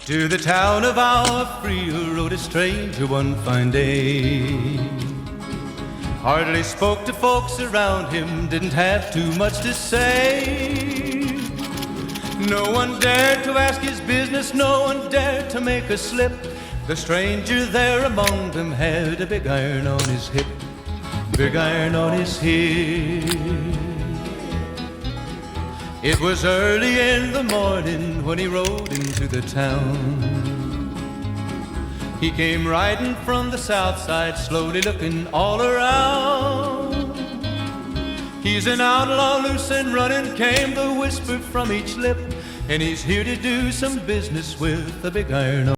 To the town of our Frio rode a stranger one fine day. Hardly spoke to folks around him, didn't have too much to say. No one dared to ask his business, no one dared to make a slip. The stranger there among them had a big iron on his hip, big iron on his hip. It was early in the morning when he rode into the town. He came riding from the south side, slowly looking all around. He's an outlaw, loose and running, came the whisper from each lip, and he's here to do some business with a big iron on